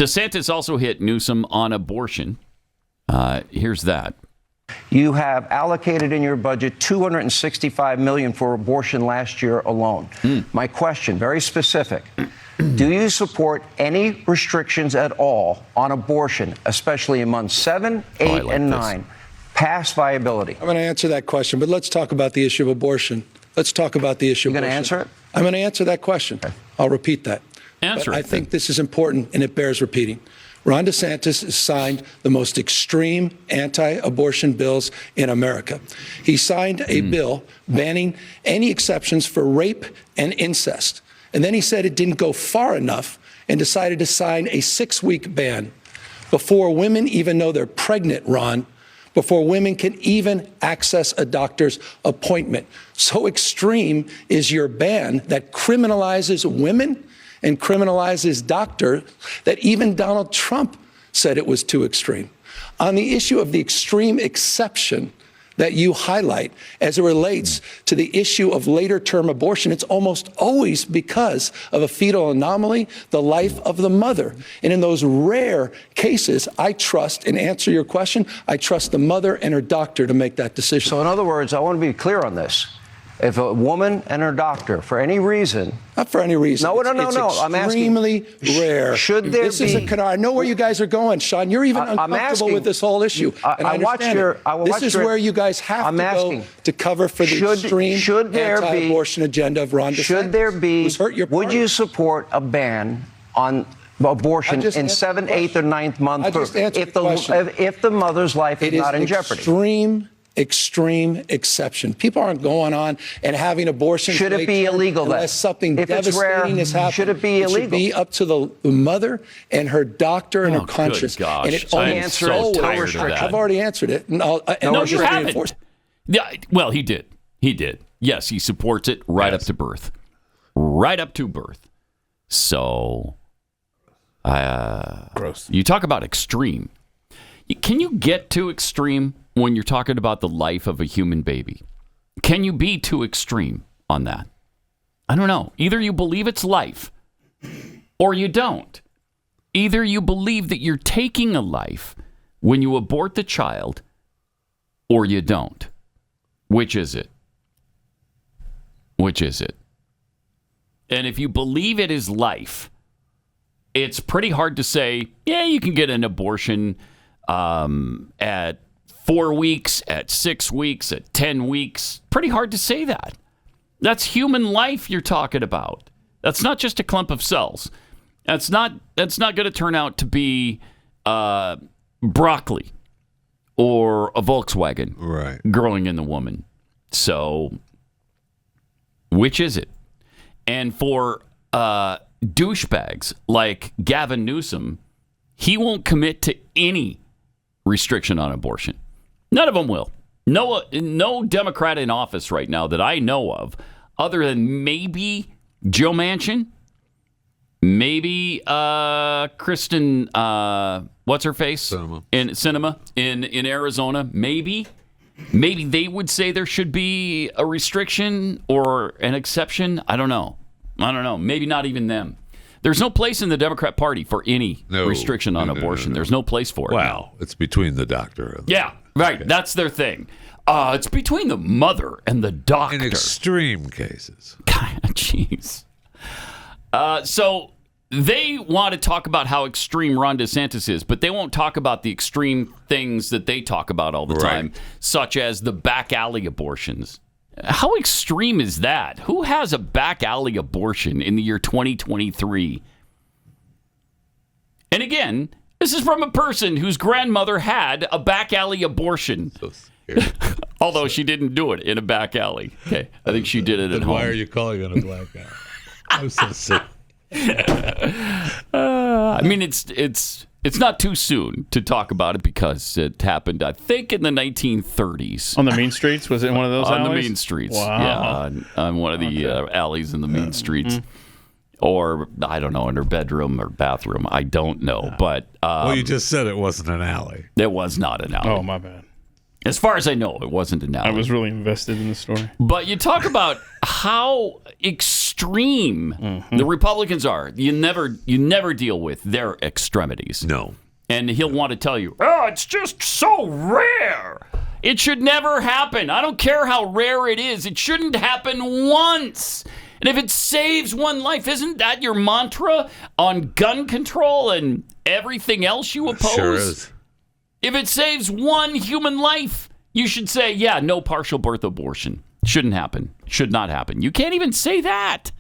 DeSantis also hit Newsom on abortion. Here's that. You have allocated in your budget $265 million for abortion last year alone. My question, very specific. Do you support any restrictions at all on abortion, especially in months 7, 8, and 9? Past viability. I'm going to answer that question, but let's talk about the issue of abortion. Let's talk about the issue of abortion. You're going to answer it? I'm going to answer that question. Okay. I'll repeat that. Answer but it. I think this is important, and it bears repeating. Ron DeSantis has signed the most extreme anti-abortion bills in America. He signed a bill banning any exceptions for rape and incest. And then he said it didn't go far enough and decided to sign a 6-week ban before women even know they're pregnant, Ron, before women can even access a doctor's appointment. So extreme is your ban that criminalizes women and criminalizes doctors that even Donald Trump said it was too extreme. On the issue of the extreme exception that you highlight as it relates to the issue of later term abortion, it's almost always because of a fetal anomaly, the life of the mother. And in those rare cases, I trust, and answer your question, I trust the mother and her doctor to make that decision. So in other words, I want to be clear on this. If a woman and her doctor, for any reason... Not for any reason. No. I'm asking. Extremely rare. Should there be... I know where you guys are going, Sean. You're even uncomfortable with this whole issue. And I understand this is where you guys have to go to cover for the extreme anti-abortion agenda of Ron DeSantis. Should there be... Would you support a ban on abortion in 7th, 8th, or 9th month if the mother's life is not in jeopardy? Extreme exception. People aren't going on and having abortion. Should it be illegal then? Unless something devastating has happened. Should it be illegal? It should be up to the mother and her doctor and her conscience. Good gosh. And it I am so tired of that. I've already answered it. No, you haven't. Yeah, well, he did. He did. Yes, he supports it right up to birth. Right up to birth. So, gross. You talk about extreme. Can you get too extreme when you're talking about the life of a human baby? Can you be too extreme on that? I don't know. Either you believe it's life or you don't. Either you believe that you're taking a life when you abort the child or you don't. Which is it? Which is it? And if you believe it is life, it's pretty hard to say, yeah, you can get an abortion at 4 weeks, at 6 weeks, at 10 weeks. Pretty hard to say that. That's human life you're talking about. That's not just a clump of cells. That's not going to turn out to be broccoli or a Volkswagen growing in the woman. So, which is it? And for douchebags like Gavin Newsom, he won't commit to any restriction on abortion. None of them will. No Democrat in office right now that I know of, other than maybe Joe Manchin, maybe Kristen, what's her face? Sinema in Arizona. Maybe they would say there should be a restriction or an exception. I don't know. Maybe not even them. There's no place in the Democrat Party for any restriction on abortion. There's no place for it. Wow. It's between the doctor and right. Okay. That's their thing. It's between the mother and the doctor. In extreme cases. Jeez. So they want to talk about how extreme Ron DeSantis is, but they won't talk about the extreme things that they talk about all the time, such as the back alley abortions. How extreme is that? Who has a back alley abortion in the year 2023? And again, this is from a person whose grandmother had a back alley abortion. So scary. Although she didn't do it in a back alley. Okay, I think she did it at home. Why are you calling it a black alley? I'm so sick. I mean, it's not too soon to talk about it because it happened, I think, in the 1930s. On the mean streets? Was it in one of those alleys? On the mean streets. Wow. Yeah, on one of the alleys in the mean streets. Or, I don't know, in her bedroom or bathroom. I don't know. But well, you just said it wasn't an alley. It was not an alley. Oh, my bad. As far as I know, it wasn't an alley. I was really invested in the story. But you talk about how extreme extreme. The Republicans are. You never deal with their extremities. No. And he'll want to tell you, oh, it's just so rare. It should never happen. I don't care how rare it is. It shouldn't happen once. And if it saves one life, isn't that your mantra on gun control and everything else you oppose? Sure is. If it saves one human life, you should say, yeah, no partial birth abortion. Shouldn't happen. Should not happen. You can't even say that.